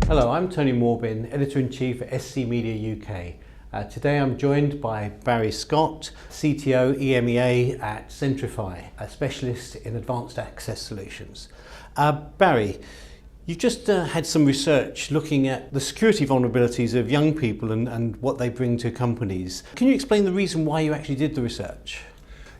Hello, I'm Tony Morbin, Editor-in-Chief at SC Media UK. Today I'm joined by Barry Scott, CTO EMEA at Centrify, a specialist in advanced access solutions. Barry, you've just had some research looking at the security vulnerabilities of young people and what they bring to companies. Can you explain the reason why you actually did the research?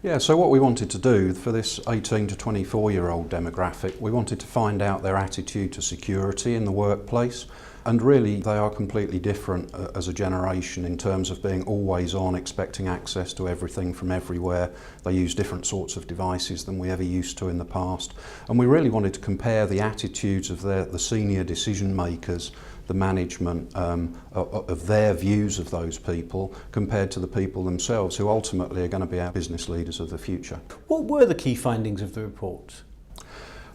Yeah, so what we wanted to do for this 18 to 24-year-old demographic, we wanted to find out their attitude to security in the workplace. And really, they are completely different as a generation in terms of being always on, expecting access to everything from everywhere. They use different sorts of devices than we ever used to in the past. And we really wanted to compare the attitudes of the senior decision makers, the management, of their views of those people compared to the people themselves who ultimately are going to be our business leaders of the future. What were the key findings of the report?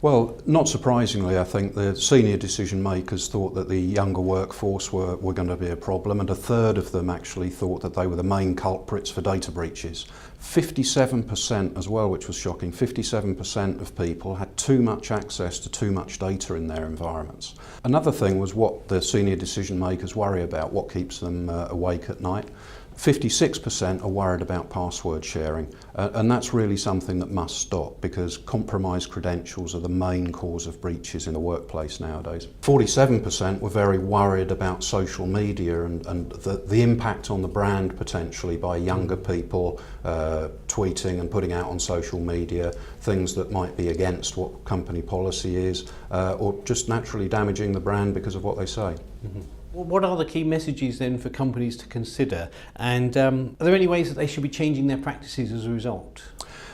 Well, not surprisingly, I think the senior decision makers thought that the younger workforce were going to be a problem, and a third of them actually thought that they were the main culprits for data breaches. 57% as well, which was shocking, 57% of people had too much access to too much data in their environments. Another thing was what the senior decision makers worry about, what keeps them awake at night. 56% are worried about password sharing, and that's really something that must stop because compromised credentials are the main cause of breaches in the workplace nowadays. 47% were very worried about social media and the impact on the brand potentially by younger people tweeting and putting out on social media things that might be against what company policy is or just naturally damaging the brand because of what they say. Mm-hmm. What are the key messages then for companies to consider, and are there any ways that they should be changing their practices as a result?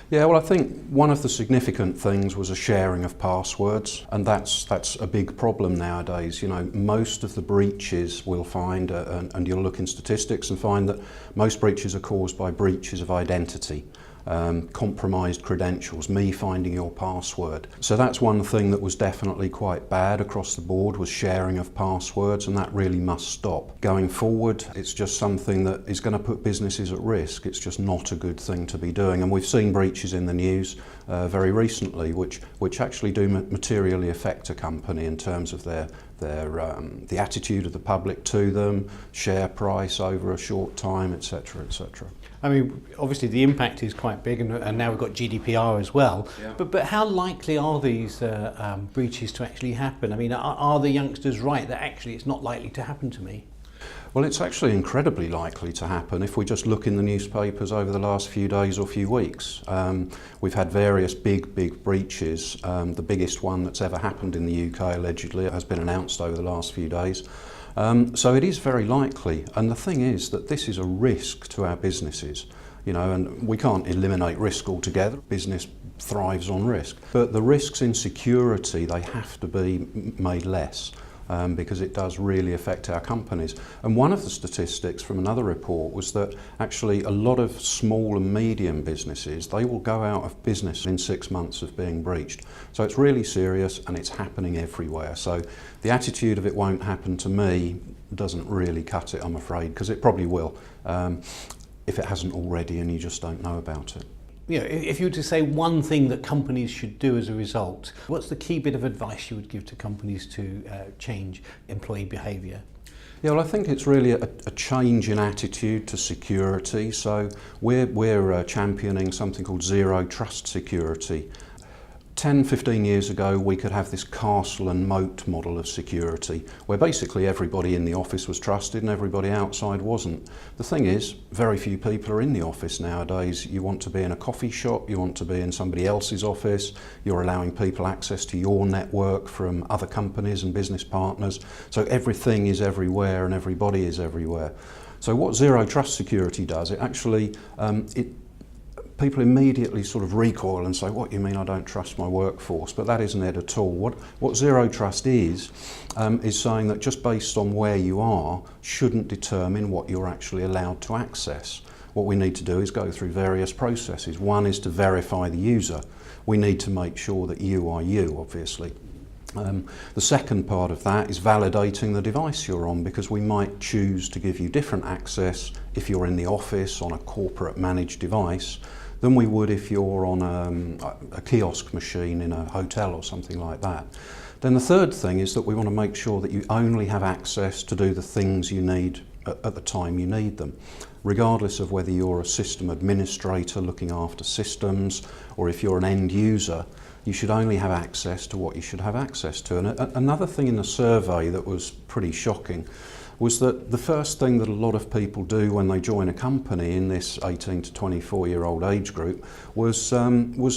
Yeah, well, I think one of the significant things was a sharing of passwords, and that's a big problem nowadays. You know, most of the breaches we'll find, and you'll look in statistics and find that most breaches are caused by breaches of identity. Compromised credentials, me finding your password. So that's one thing that was definitely quite bad across the board, was sharing of passwords, and that really must stop. Going forward, it's just something that is going to put businesses at risk. It's just not a good thing to be doing, and we've seen breaches in the news very recently which actually do materially affect a company in terms of the attitude of the public to them, share price over a short time, etc., etc. I mean, obviously the impact is quite big, and now we've got GDPR as well. Yeah. But how likely are these breaches to actually happen? I mean, are the youngsters right that actually it's not likely to happen to me? Well, it's actually incredibly likely to happen if we just look in the newspapers over the last few days or few weeks. We've had various big breaches. The biggest one that's ever happened in the UK, allegedly, has been announced over the last few days. So it is very likely, and the thing is that this is a risk to our businesses, you know, and we can't eliminate risk altogether. Business thrives on risk, but the risks in security, they have to be made less. Because it does really affect our companies. And one of the statistics from another report was that actually a lot of small and medium businesses, they will go out of business in 6 months of being breached. So it's really serious, and it's happening everywhere. So the attitude of it won't happen to me doesn't really cut it, I'm afraid, because it probably will, if it hasn't already and you just don't know about it. You know, if you were to say one thing that companies should do as a result, what's the key bit of advice you would give to companies to change employee behaviour? Yeah, well, I think it's really a change in attitude to security. So we're championing something called zero trust security. 10, 15 years ago, we could have this castle and moat model of security, where basically everybody in the office was trusted and everybody outside wasn't. The thing is, very few people are in the office nowadays. You want to be in a coffee shop, you want to be in somebody else's office, you're allowing people access to your network from other companies and business partners. So everything is everywhere and everybody is everywhere. So what zero trust security does, it actually, people immediately sort of recoil and say, what, you mean I don't trust my workforce? But that isn't it at all. What zero trust is saying that just based on where you are shouldn't determine what you're actually allowed to access. What we need to do is go through various processes. One is to verify the user. We need to make sure that you are you, obviously. The second part of that is validating the device you're on, because we might choose to give you different access if you're in the office on a corporate managed device than we would if you're on a kiosk machine in a hotel or something like that. Then the third thing is that we want to make sure that you only have access to do the things you need at the time you need them, regardless of whether you're a system administrator looking after systems or if you're an end user. You should only have access to what you should have access to. And another thing in the survey that was pretty shocking was that the first thing that a lot of people do when they join a company in this 18 to 24-year-old age group was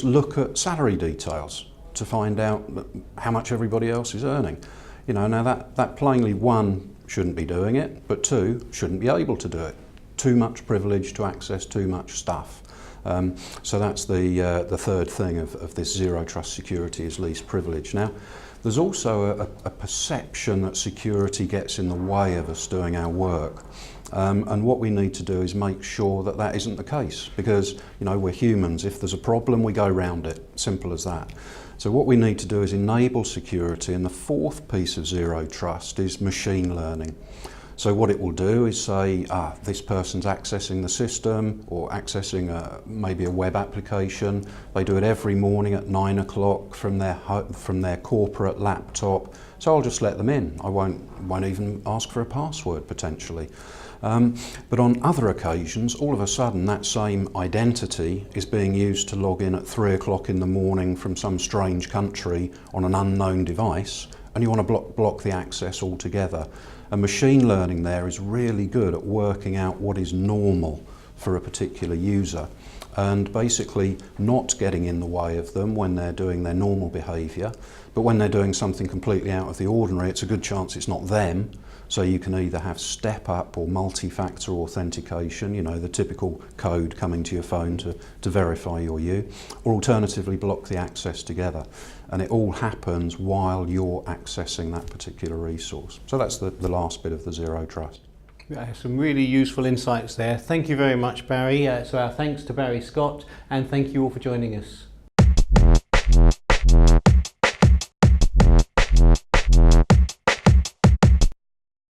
look at salary details to find out how much everybody else is earning. You know, now that plainly, one, shouldn't be doing it, but two, shouldn't be able to do it. Too much privilege to access too much stuff. So that's the third thing of this zero trust security is least privilege. Now, there's also a perception that security gets in the way of us doing our work. And what we need to do is make sure that that isn't the case, because, you know, we're humans. If there's a problem, we go round it. Simple as that. So what we need to do is enable security, and the fourth piece of zero trust is machine learning. So what it will do is say, this person's accessing the system or accessing maybe a web application. They do it every morning at 9 o'clock from their corporate laptop. So I'll just let them in. I won't even ask for a password potentially. But on other occasions, all of a sudden that same identity is being used to log in at 3 o'clock in the morning from some strange country on an unknown device, and you want to block the access altogether. And machine learning there is really good at working out what is normal for a particular user and basically not getting in the way of them when they're doing their normal behaviour. But when they're doing something completely out of the ordinary, it's a good chance it's not them. So you can either have step-up or multi-factor authentication, you know, the typical code coming to your phone to verify you're you, or alternatively block the access together. And it all happens while you're accessing that particular resource. So that's the last bit of the zero trust. Some really useful insights there. Thank you very much, Barry. So our thanks to Barry Scott, and thank you all for joining us.